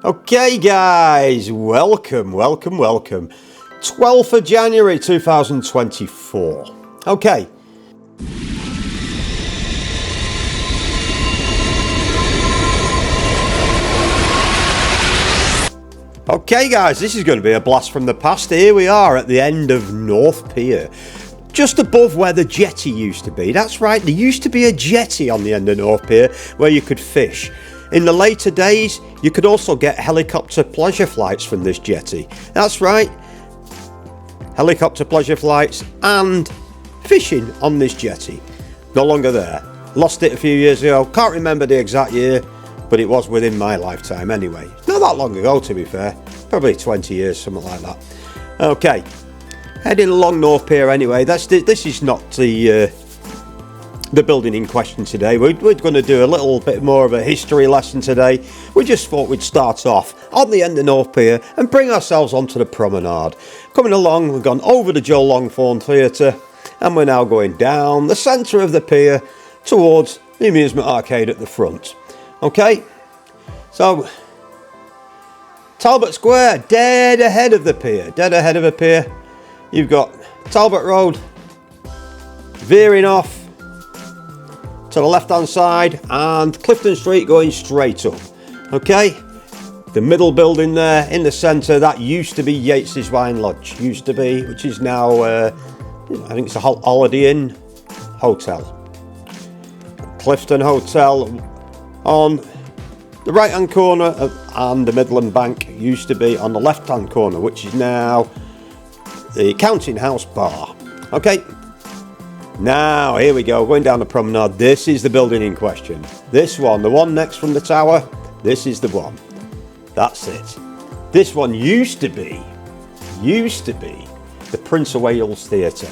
Okay guys, welcome. 12th of January 2024. Okay. Okay guys, this is going to be a blast from the past. Here we are at the end of North Pier. Just above where the jetty used to be. That's right, there used to be a jetty on the end of North Pier where you could fish. In the later days, you could also get helicopter pleasure flights from this jetty. That's right, helicopter pleasure flights and fishing on this jetty. No longer there. Lost it a few years ago. Can't remember the exact year, but it was within my lifetime anyway. Not that long ago, to be fair. Probably 20 years, something like that. Okay, heading along North Pier anyway. This is not the building in question today. We're going to do a little bit more of a history lesson today. We just thought we'd start off on the end of North Pier and bring ourselves onto the promenade. Coming along, we've gone over the Joe Longthorne Theatre and we're now going down the centre of the pier towards the amusement arcade at the front. Okay, so Talbot Square, dead ahead of the pier. You've got Talbot Road veering off to the left hand side and Clifton Street going straight up. Okay, the middle building there in the centre, that used to be Yates's Wine Lodge, which is now I think it's a Holiday Inn Hotel. Clifton Hotel on the right hand corner and the Midland Bank used to be on the left hand corner, which is now the Counting House Bar. Okay, now here we go, going down the promenade. This is the building in question. This one, the one next from the tower, this is the one. That's it. This one used to be the Prince of Wales Theatre.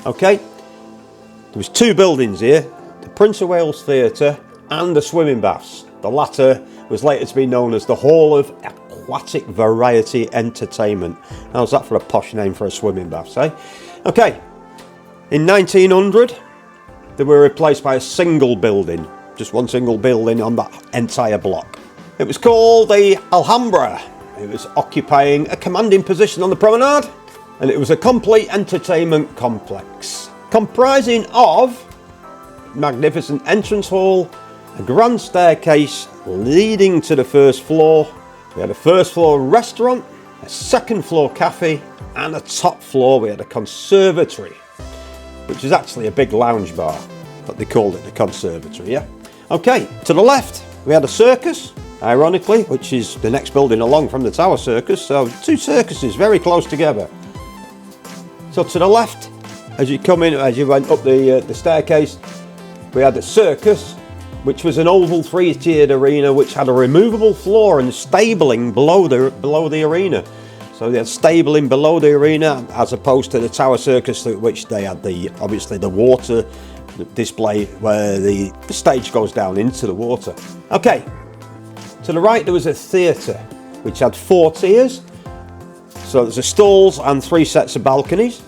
Okay, there was two buildings here, the Prince of Wales Theatre and the swimming baths. The latter was later to be known as the Hall of Aquatic Variety Entertainment. How's that for a posh name for a swimming bath, eh? Okay, in 1900 they were replaced by a single building, just one single building on that entire block. It was called the Alhambra. It was occupying a commanding position on the promenade, and it was a complete entertainment complex comprising of magnificent entrance hall, a grand staircase leading to the first floor. We had a first floor restaurant, a second floor cafe, and a top floor we had a conservatory, which is actually a big lounge bar, but they called it the conservatory, yeah? Okay, to the left we had a circus, ironically, which is the next building along from the Tower Circus, so two circuses very close together. So to the left, as you went up the staircase, we had the circus, which was an oval three-tiered arena which had a removable floor and stabling below the arena. So they had stabling below the arena as opposed to the Tower Circus, which they had obviously the water display where the stage goes down into the water. Okay, to the right there was a theatre which had four tiers. So there's a stalls and three sets of balconies,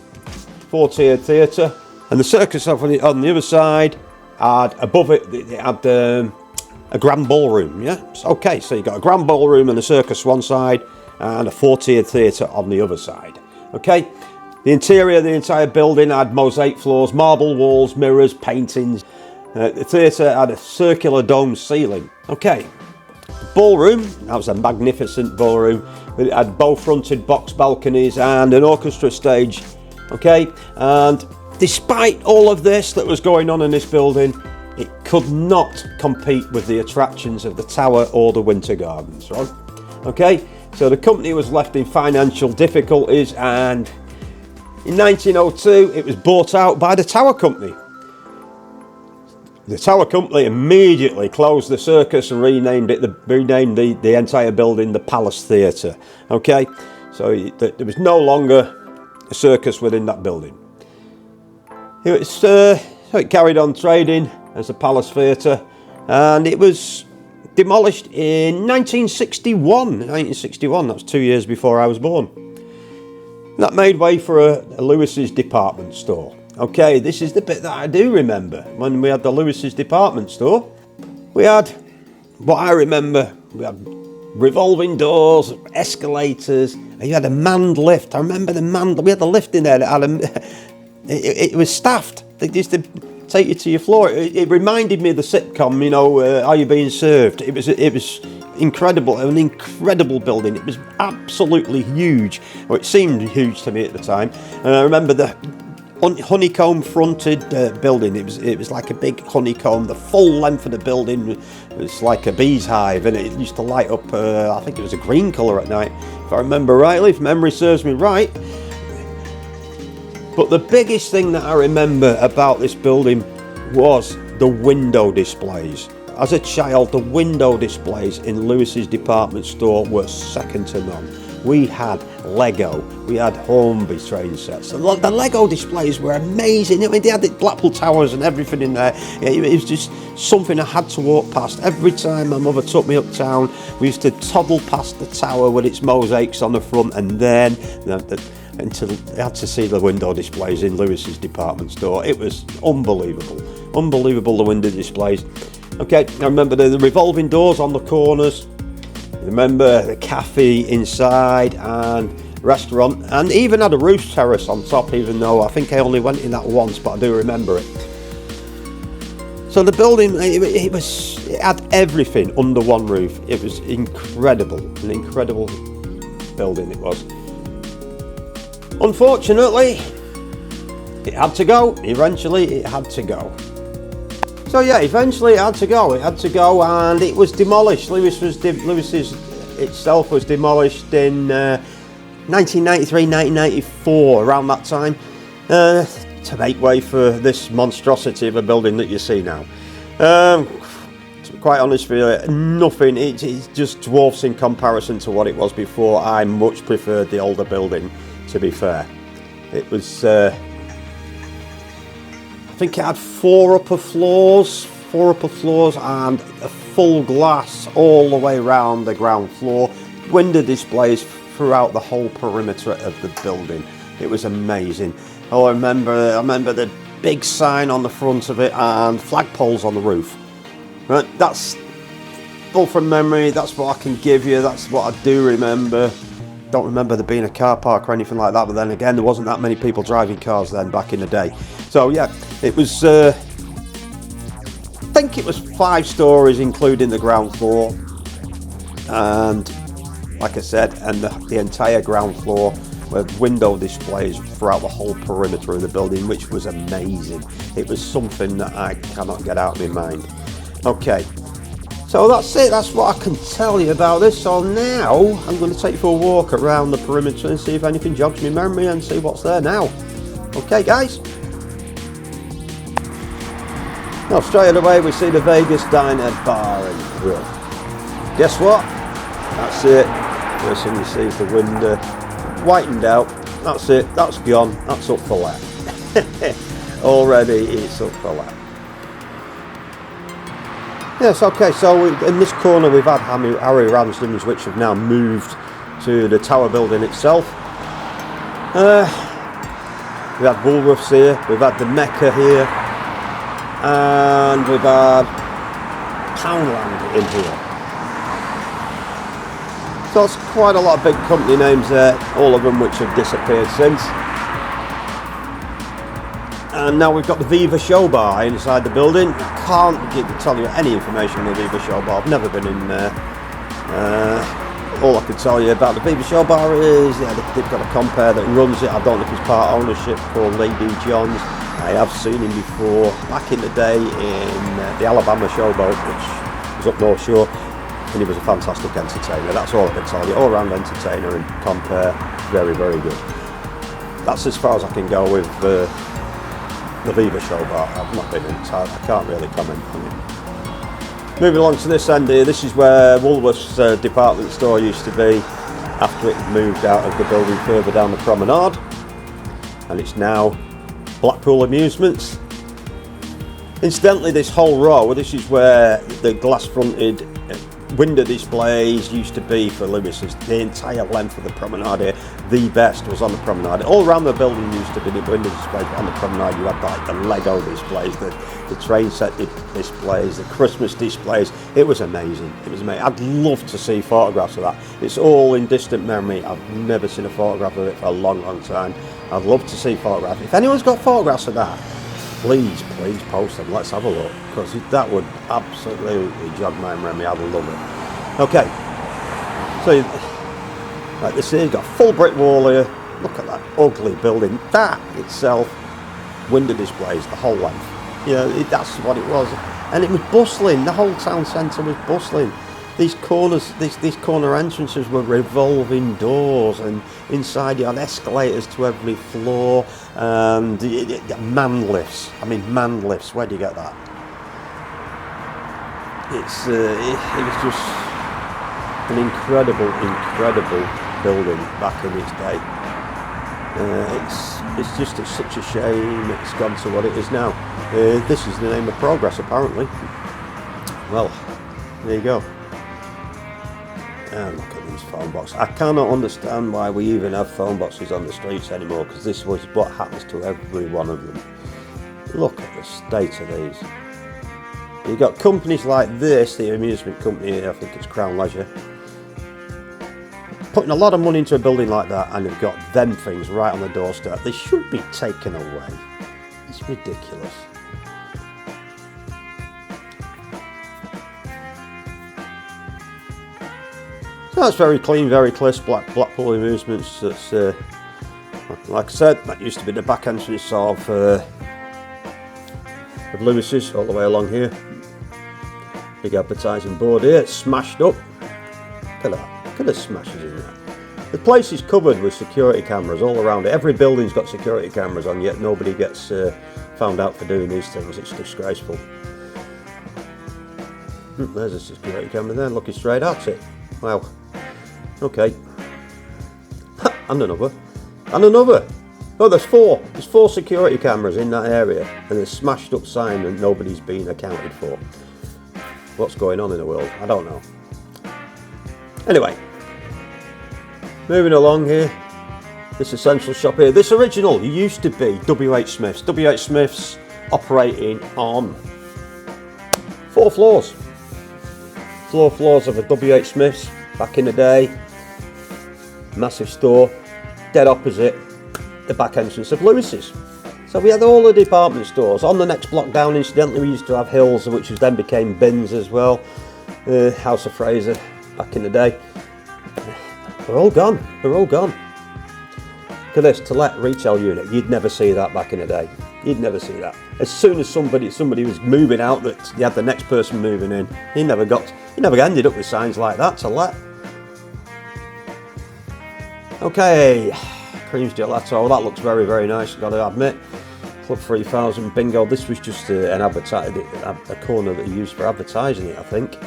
four-tiered theatre, and the circus on the other side had above it had a grand ballroom. Yeah, okay, so you got a grand ballroom and a circus one side and a four-tiered theatre on the other side. Okay, the interior of the entire building had mosaic floors, marble walls, mirrors, paintings. The theatre had a circular dome ceiling. Okay, the ballroom, that was a magnificent ballroom. It had bow-fronted box balconies and an orchestra stage. Okay, and despite all of this that was going on in this building, it could not compete with the attractions of the Tower or the Winter Gardens, right? Okay, so the company was left in financial difficulties, and in 1902 it was bought out by the Tower Company. The Tower Company immediately closed the circus and renamed the entire building the Palace Theatre. Okay, so there was no longer a circus within that building. So it carried on trading as the Palace Theatre, and it was demolished in 1961. That's 2 years before I was born. That made way for a Lewis's department store. Okay, this is the bit that I do remember. When we had the Lewis's department store, we had what I remember. We had revolving doors, escalators. You had a manned lift. I remember we had the lift in there that had it was staffed. They used to take you to your floor. It reminded me of the sitcom, you know, Are You Being Served? It was incredible, an incredible building. It was absolutely huge. Well, it seemed huge to me at the time. And I remember the honeycomb fronted building. It was like a big honeycomb. The full length of the building was like a bee's hive, and it used to light up, I think it was a green colour at night, if I remember rightly, if memory serves me right. But the biggest thing that I remember about this building was the window displays. As a child, the window displays in Lewis's department store were second to none. We had Lego, we had Hornby train sets. The Lego displays were amazing. I mean, they had the Blackpool Towers and everything in there. It was just something I had to walk past. Every time my mother took me uptown, we used to toddle past the tower with its mosaics on the front, and then until I had to see the window displays in Lewis's department store. It was unbelievable. Unbelievable, the window displays. Okay, I remember the revolving doors on the corners. Remember the cafe inside and restaurant, and even had a roof terrace on top, even though I think I only went in that once, but I do remember it. So the building, it had everything under one roof. It was incredible, an incredible building it was. Unfortunately, it had to go. Eventually, it had to go. So yeah, eventually it had to go. It had to go, and it was demolished. Lewis's itself was demolished in 1993, 1994, around that time, to make way for this monstrosity of a building that you see now. To be quite honest with you, nothing. It just dwarfs in comparison to what it was before. I much preferred the older building, to be fair. It was. I think it had four upper floors and a full glass all the way around the ground floor, window displays throughout the whole perimeter of the building. It was amazing. Oh, I remember the big sign on the front of it and flagpoles on the roof. Right, that's all from memory. That's what I can give you. That's what I do remember. Don't remember there being a car park or anything like that, but then again, there wasn't that many people driving cars then back in the day. So yeah, it was, I think it was 5 stories including the ground floor, and like I said, and the entire ground floor with window displays throughout the whole perimeter of the building, which was amazing. It was something that I cannot get out of my mind. Okay. So that's it, that's what I can tell you about this. So now I'm going to take you for a walk around the perimeter and see if anything jogs my memory and see what's there now. Okay guys? Now straight away we see the Vegas Diner Bar and Grill. Guess what? That's it. First thing you see is the window whitened out. That's it, that's gone, that's up for let. Already it's up for let. Yes, okay, so in this corner we've had Harry Ramsden's, which have now moved to the tower building itself. We've had Woolworths here, we've had the Mecca here, and we've had Poundland in here. So it's quite a lot of big company names there, all of them which have disappeared since. And now we've got the Viva Show Bar inside the building. I can't tell you any information on the Viva Show Bar. I've never been in there. All I can tell you about the Viva Show Bar is they've got a compere that runs it. I don't know if it's part ownership, called Lady John's. I have seen him before back in the day in the Alhambra showboat, which was up North Shore, and he was a fantastic entertainer. That's all I can tell you. All round entertainer and compere, very, very good. That's as far as I can go with the Viva Show Bar. I've not been in, so I can't really comment on it. Moving along to this end here, this is where Woolworths department store used to be after it moved out of the building further down the promenade, and it's now Blackpool Amusements. Incidentally, this whole row, this is where the glass fronted window displays used to be for Lewis's. The entire length of the promenade here, the best was on the promenade. All around the building used to be the window displays. On the promenade you had like the Lego displays, the train set displays, the Christmas displays. It was amazing. It was amazing. I'd love to see photographs of that. It's all in distant memory. I've never seen a photograph of it for a long, long time. I'd love to see photographs. If anyone's got photographs of that, please post them. Let's have a look, because that would absolutely jog my memory. I would love it. Okay, so like this here, you've got a full brick wall here. Look at that ugly building. That itself, window displays the whole length. You know, that's what it was, and it was bustling. The whole town centre was bustling. These corners, these corner entrances were revolving doors, and inside you had escalators to every floor, and man lifts. I mean, man lifts. Where do you get that? It was just an incredible building back in its day. It's such a shame it's gone to what it is now. This is the name of progress, apparently. Well, there you go. And look at these phone boxes. I cannot understand why we even have phone boxes on the streets anymore, because this was what happens to every one of them. Look at the state of these. You've got companies like this, the amusement company, I think it's Crown Leisure, putting a lot of money into a building like that, and they've got them things right on the doorstep. They should be taken away. It's ridiculous. That's very clean, very crisp. Blackpool Amusements. That's like I said, that used to be the back entrance of Lewis's, all the way along here. Big advertising board here. It's smashed up. Look at that. Look at the smashes in there. The place is covered with security cameras all around it. Every building's got security cameras on, yet nobody gets found out for doing these things. It's disgraceful. There's a security camera there, looking straight at it. Wow. Okay. And another. And another. Oh, there's four. There's 4 security cameras in that area, and a smashed up sign that nobody's been accounted for. What's going on in the world? I don't know. Anyway, moving along here. This essential shop here. This original used to be W.H. Smith's. W.H. Smith's operating on 4 floors. 4 floors of a W.H. Smith's back in the day. Massive store, dead opposite the back entrance of Lewis's. So we had all the department stores. On the next block down, incidentally, we used to have Hills, which then became Bins as well. House of Fraser back in the day. They're all gone. They're all gone. Look at this, to let retail unit. You'd never see that back in the day. You'd never see that. As soon as somebody was moving out, that you had the next person moving in. You never ended up with signs like that to let. Okay, Creams Gelato. That looks very, very nice, got to admit. Club 3000 Bingo. This was just a corner that he used for advertising it, I think.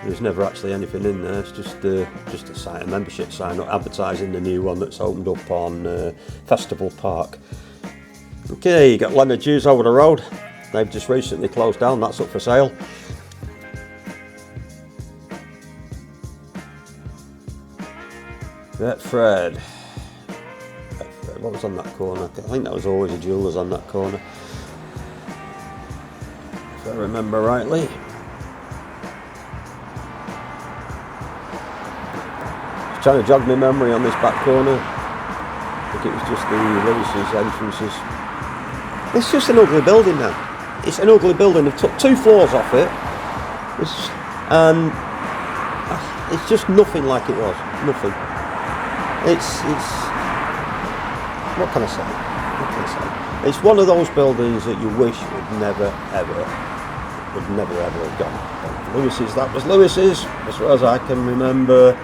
There's never actually anything in there. It's just a sign, a membership sign, not advertising the new one that's opened up on Festival Park. Okay, you got Leonard Hughes over the road. They've just recently closed down. That's up for sale. Betfred. What was on that corner? I think that was always a jeweller's on that corner, if I remember rightly. Just trying to jog my memory on this back corner. I think it was just the Lewis's entrances. It's just an ugly building now. It's an ugly building. They've took 2 floors off it, and it's just nothing like it was. Nothing. It's what can I say? What can I say? It's one of those buildings that you wish would never ever have gone. Lewis's, that was Lewis's, as far as I can remember.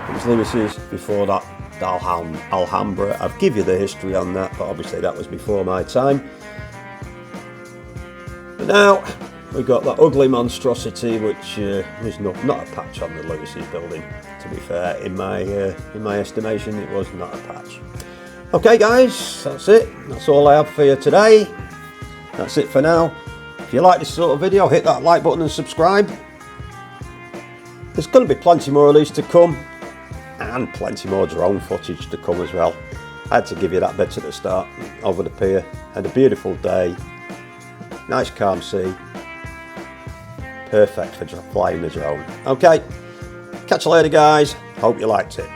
It was Lewis's before that, Alhambra. I've give you the history on that, but obviously that was before my time. But now we've got that ugly monstrosity, which was not a patch on the Lewis's building. To be fair, in my estimation, it was not a patch. Okay, guys, that's it. That's all I have for you today. That's it for now. If you like this sort of video, hit that like button and subscribe. There's going to be plenty more of these to come, and plenty more drone footage to come as well. I had to give you that bit at the start over the pier. And a beautiful day, nice calm sea, perfect for flying the drone. Okay, catch you later guys, hope you liked it.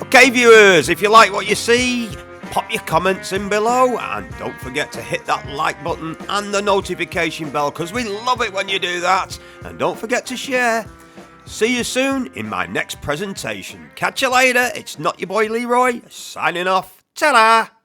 Okay viewers, if you like what you see, pop your comments in below and don't forget to hit that like button and the notification bell because we love it when you do that. And don't forget to share. See you soon in my next presentation. Catch you later, it's not your boy Leroy, signing off. Ta-da!